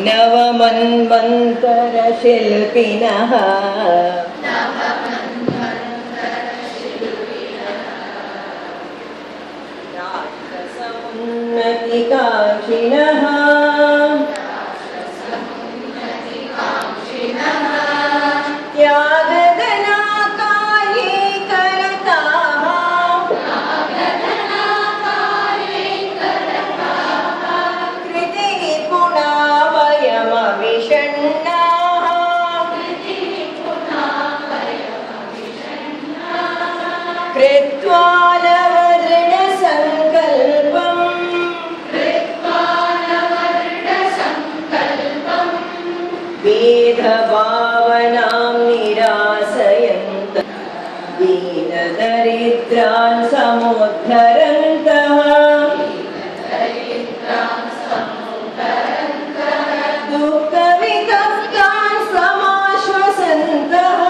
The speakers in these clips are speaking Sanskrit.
नवमन्वन्तरशिल्पिनः राक्षसमुन्नतिकाङ्क्षिणः त्यागदनाकाये करताः कृतिनिपुणा वयमविषण्णाः कृत्वा नवदृढसङ्कल्पम् वेदभावनां निरासयन्तः दीनदरिद्रान् समुद्धरन्तः दुःखवितप्तान् समाश्वसन्तः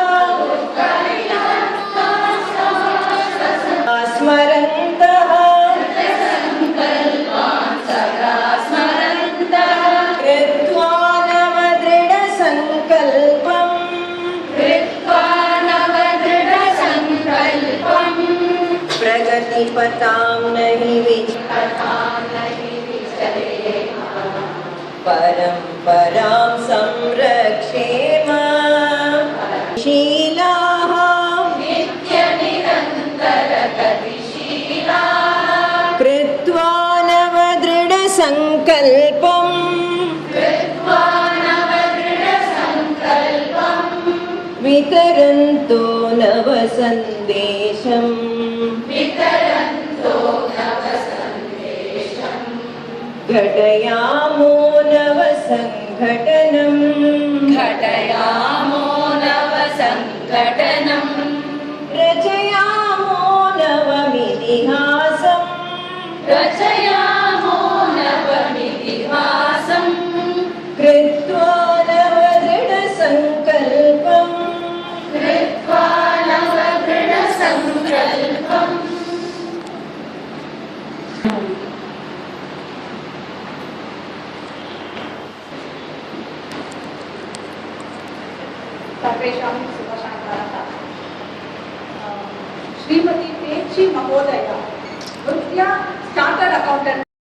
स्मरन्तः कृत्वा प्रगतिपथां नहि परम्परां संरक्षेम शीलाः कृत्वा नवदृढसङ्कल्पम् वितरन्तो नवसन्देशम् घटयामो नवसङ्घटनम् रचयामो नवमितिहासम् कृत्वा नवदृढसङ्कल्पम् सर्वेषां शुभसायङ्कालः। श्रीमती पेची महोदया वृत्त्या चार्टर्ड अकौण्टेण्ट्